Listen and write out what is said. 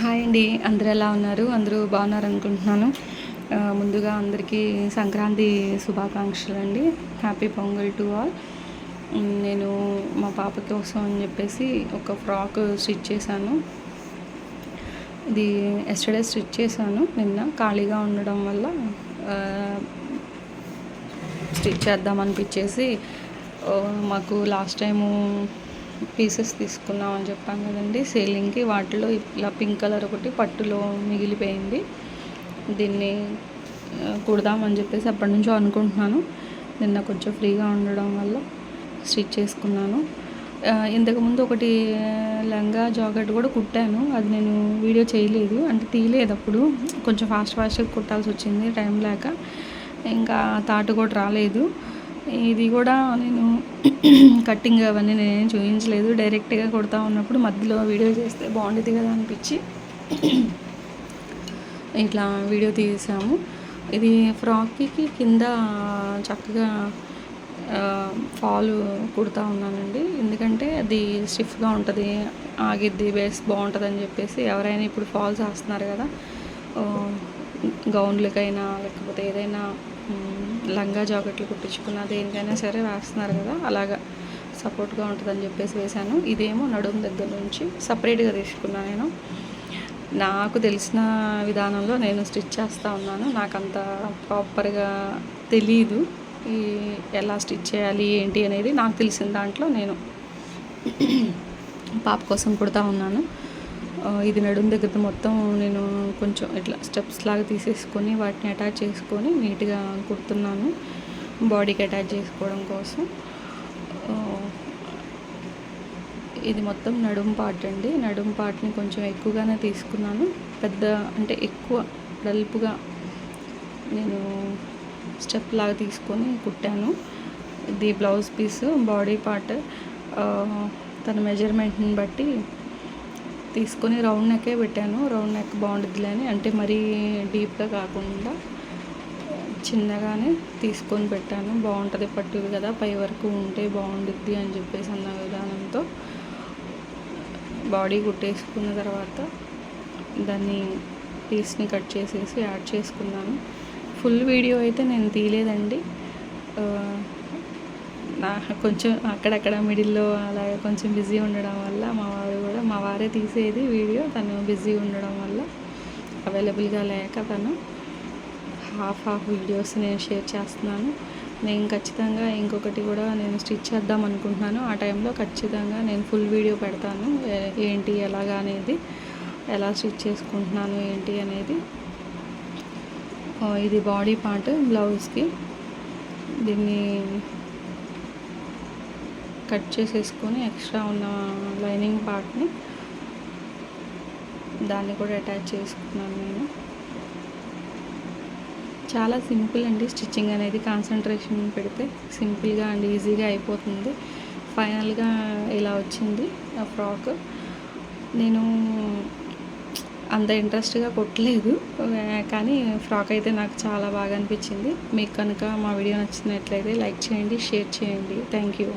Hi అండి, అందరూ ఎలా ఉన్నారు? అందరూ బాగున్నారు అనుకుంటున్నాను. ముందుగా అందరికీ సంక్రాంతి శుభాకాంక్షలు అండి. Happy pongal to all. నేను మా పాప కోసం అని చెప్పేసి ఒక ఫ్రాక్ స్టిచ్ చేశాను. ఇది ఎస్టర్డే స్టిచ్ చేశాను. నిన్న ఖాళీగా ఉండడం వల్ల స్టిచ్ చేద్దామనిపించేసి, మాకు లాస్ట్ టైము పీసెస్ తీసుకున్నాం అని చెప్పాను కదండి సేలింగ్కి. వాటిలో ఇలా పింక్ కలర్ ఒకటి పట్టులో మిగిలిపోయింది. దీన్ని కుడదామని చెప్పేసి అప్పటి నుంచో అనుకుంటున్నాను. నిన్న కొంచెం ఫ్రీగా ఉండడం వల్ల స్టిచ్ చేసుకున్నాను. ఇంతకుముందు ఒకటి లంగా జాకెట్ కూడా కుట్టాను. అది నేను వీడియో చేయలేదు, అంటే తీయలేదు. అప్పుడు కొంచెం ఫాస్ట్గా కుట్టాల్సి వచ్చింది, టైం లేక. ఇంకా తాటు కూడా రాలేదు. ఇది కూడా నేను కట్టింగ్ అవన్నీ నేనేం చూపించలేదు, డైరెక్ట్గా కుడతా ఉన్నప్పుడు మధ్యలో వీడియో చేస్తే బాగుండేది కదా అనిపించి ఇట్లా వీడియో తీసాము. ఇది ఫ్రాక్కి కింద చక్కగా ఫాల్ కుడతా ఉన్నానండి, ఎందుకంటే అది స్టిఫ్గా ఉంటుంది, ఆగిద్ది, బేస్ బాగుంటుంది అని చెప్పేసి. ఎవరైనా ఇప్పుడు ఫాల్స్ వేస్తున్నారు కదా, గౌన్లకైనా లేకపోతే ఏదైనా లంగా జాకెట్లు కుట్టించుకున్న దేనికైనా సరే వేస్తున్నారు కదా, అలాగా సపోర్ట్గా ఉంటుందని చెప్పేసి వేశాను. ఇదేమో నడుము దగ్గర నుంచి సపరేట్గా తీసుకున్నాను. నేను నాకు తెలిసిన విధానంలో నేను స్టిచ్ చేస్తూ ఉన్నాను. నాకు అంత ప్రాపర్గా తెలీదు ఎలా స్టిచ్ చేయాలి ఏంటి అనేది. నాకు తెలిసిన దాంట్లో నేను పాప కోసం కుడతా ఉన్నాను. ఇది నడుము దగ్గర మొత్తం నేను కొంచెం ఇట్లా స్టెప్స్ లాగా తీసేసుకొని వాటిని అటాచ్ చేసుకొని నీట్గా కుడుతున్నాను, బాడీకి అటాచ్ చేసుకోవడం కోసం. ఇది మొత్తం నడుము పార్ట్ అండి. నడుము పార్ట్ని కొంచెం ఎక్కువగానే తీసుకున్నాను, పెద్ద అంటే ఎక్కువ డల్పుగా నేను స్టెప్ లాగా తీసుకొని కుట్టాను. ఇది బ్లౌజ్ పీస్, బాడీ పార్ట్ తన మెజర్మెంట్ని బట్టి తీసుకొని రౌండ్ నెక్కే పెట్టాను. రౌండ్ నెక్ బాగుంటుందిలే అని, అంటే మరీ డీప్గా కాకుండా చిన్నగానే తీసుకొని పెట్టాను. బాగుంటుంది, పట్టుది కదా, పై వరకు ఉంటే బాగుంటుంది అని చెప్పేసి అన్న విధానంతో బాడీ కుట్టేసుకున్న తర్వాత దాన్ని పీస్ని కట్ చేసేసి యాడ్ చేసుకున్నాను. ఫుల్ వీడియో అయితే నేను తీయలేదండి, కొంచెం అక్కడక్కడ మిడిల్లో అలాగే కొంచెం బిజీ ఉండడం వల్ల మా వారే తీసేది వీడియో. తను బిజీ ఉండడం వల్ల అవైలబుల్గా లేక తను హాఫ్ వీడియోస్ నేను షేర్ చేస్తున్నాను. నేను ఖచ్చితంగా ఇంకొకటి కూడా నేను స్టిచ్ చేద్దాం అనుకుంటున్నాను. ఆ టైంలో ఖచ్చితంగా నేను ఫుల్ వీడియో పెడతాను, ఏంటి ఎలాగా అనేది, ఎలా స్టిచ్ చేసుకుంటున్నాను ఏంటి అనేది. ఇది బాడీ పార్ట్ బ్లౌజ్కి. దీన్ని కట్ చేసేసుకొని ఎక్స్ట్రా ఉన్న లైనింగ్ పార్ట్ని దాన్ని కూడా అటాచ్ చేసుకున్నాను నేను. చాలా సింపుల్ అండి స్టిచ్చింగ్ అనేది, కాన్సన్ట్రేషన్ పెడితే సింపుల్గా అండ్ ఈజీగా అయిపోతుంది. ఫైనల్గా ఇలా వచ్చింది ఆ ఫ్రాక్. నేను అంత ఇంట్రెస్ట్గా కొట్టలేదు, కానీ ఫ్రాక్ అయితే నాకు చాలా బాగా అనిపించింది. మీకు కనుక మా వీడియో నచ్చినట్లయితే లైక్ చేయండి, షేర్ చేయండి. Thank you.